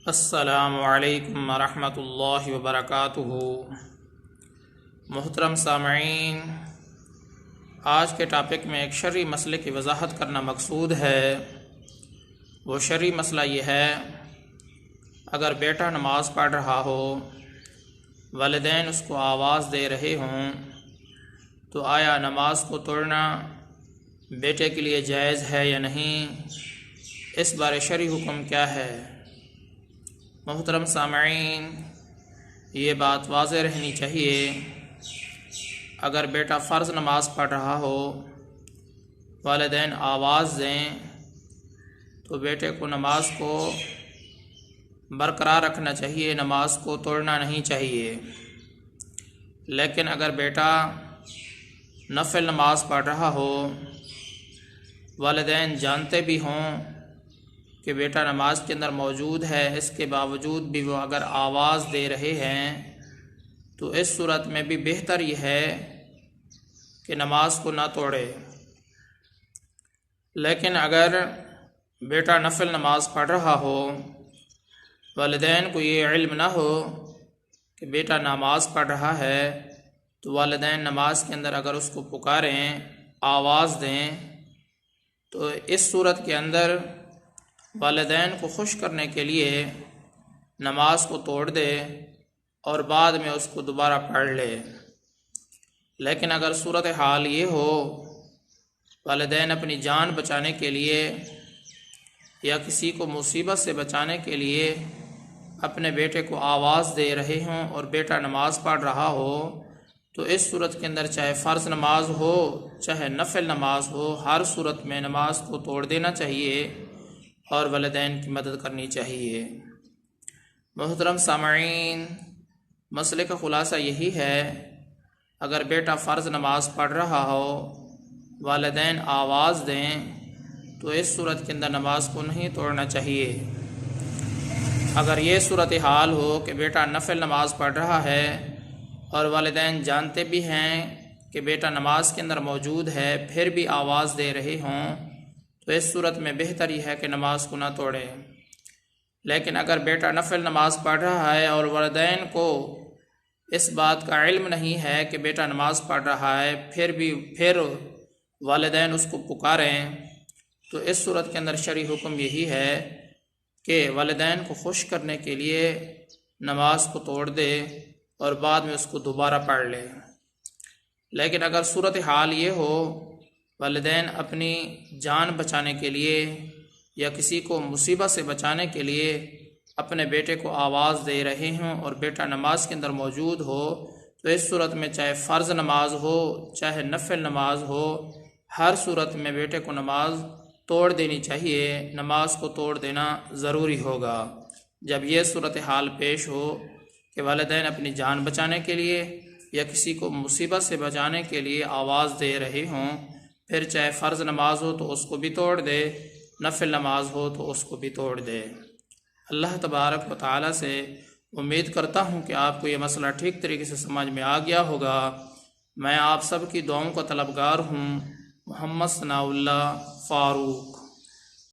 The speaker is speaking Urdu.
السلام علیکم ورحمۃ اللہ وبرکاتہ۔ محترم سامعین، آج کے ٹاپک میں ایک شرعی مسئلے کی وضاحت کرنا مقصود ہے۔ وہ شرعی مسئلہ یہ ہے، اگر بیٹا نماز پڑھ رہا ہو، والدین اس کو آواز دے رہے ہوں، تو آیا نماز کو توڑنا بیٹے کے لیے جائز ہے یا نہیں؟ اس بارے شرعی حکم کیا ہے؟ محترم سامعین، یہ بات واضح رہنی چاہیے، اگر بیٹا فرض نماز پڑھ رہا ہو، والدین آواز دیں تو بیٹے کو نماز کو برقرار رکھنا چاہیے، نماز کو توڑنا نہیں چاہیے۔ لیکن اگر بیٹا نفل نماز پڑھ رہا ہو، والدین جانتے بھی ہوں کہ بیٹا نماز کے اندر موجود ہے، اس کے باوجود بھی وہ اگر آواز دے رہے ہیں تو اس صورت میں بھی بہتر یہ ہے کہ نماز کو نہ توڑے۔ لیکن اگر بیٹا نفل نماز پڑھ رہا ہو، والدین کو یہ علم نہ ہو کہ بیٹا نماز پڑھ رہا ہے، تو والدین نماز کے اندر اگر اس کو پکاریں، آواز دیں، تو اس صورت کے اندر والدین کو خوش کرنے کے لیے نماز کو توڑ دے اور بعد میں اس کو دوبارہ پڑھ لے۔ لیکن اگر صورتحال یہ ہو، والدین اپنی جان بچانے کے لیے یا کسی کو مصیبت سے بچانے کے لیے اپنے بیٹے کو آواز دے رہے ہوں اور بیٹا نماز پڑھ رہا ہو، تو اس صورت کے اندر چاہے فرض نماز ہو چاہے نفل نماز ہو، ہر صورت میں نماز کو توڑ دینا چاہیے اور والدین کی مدد کرنی چاہیے۔ محترم سامعین، مسئلے کا خلاصہ یہی ہے، اگر بیٹا فرض نماز پڑھ رہا ہو، والدین آواز دیں تو اس صورت کے اندر نماز کو نہیں توڑنا چاہیے۔ اگر یہ صورتحال ہو کہ بیٹا نفل نماز پڑھ رہا ہے اور والدین جانتے بھی ہیں کہ بیٹا نماز کے اندر موجود ہے، پھر بھی آواز دے رہے ہوں، تو اس صورت میں بہتر یہ ہے کہ نماز کو نہ توڑے۔ لیکن اگر بیٹا نفل نماز پڑھ رہا ہے اور والدین کو اس بات کا علم نہیں ہے کہ بیٹا نماز پڑھ رہا ہے، پھر والدین اس کو پکاریں، تو اس صورت کے اندر شرعی حکم یہی ہے کہ والدین کو خوش کرنے کے لیے نماز کو توڑ دے اور بعد میں اس کو دوبارہ پڑھ لے۔ لیکن اگر صورتحال یہ ہو، والدین اپنی جان بچانے کے لیے یا کسی کو مصیبت سے بچانے کے لیے اپنے بیٹے کو آواز دے رہے ہوں اور بیٹا نماز کے اندر موجود ہو، تو اس صورت میں چاہے فرض نماز ہو چاہے نفل نماز ہو، ہر صورت میں بیٹے کو نماز توڑ دینی چاہیے، نماز کو توڑ دینا ضروری ہوگا۔ جب یہ صورتحال پیش ہو کہ والدین اپنی جان بچانے کے لیے یا کسی کو مصیبت سے بچانے کے لیے آواز دے رہے ہوں، پھر چاہے فرض نماز ہو تو اس کو بھی توڑ دے، نفل نماز ہو تو اس کو بھی توڑ دے۔ اللہ تبارک و تعالیٰ سے امید کرتا ہوں کہ آپ کو یہ مسئلہ ٹھیک طریقے سے سمجھ میں آ گیا ہوگا۔ میں آپ سب کی دعاؤں کا طلبگار ہوں۔ محمد ثناء اللہ فاروق۔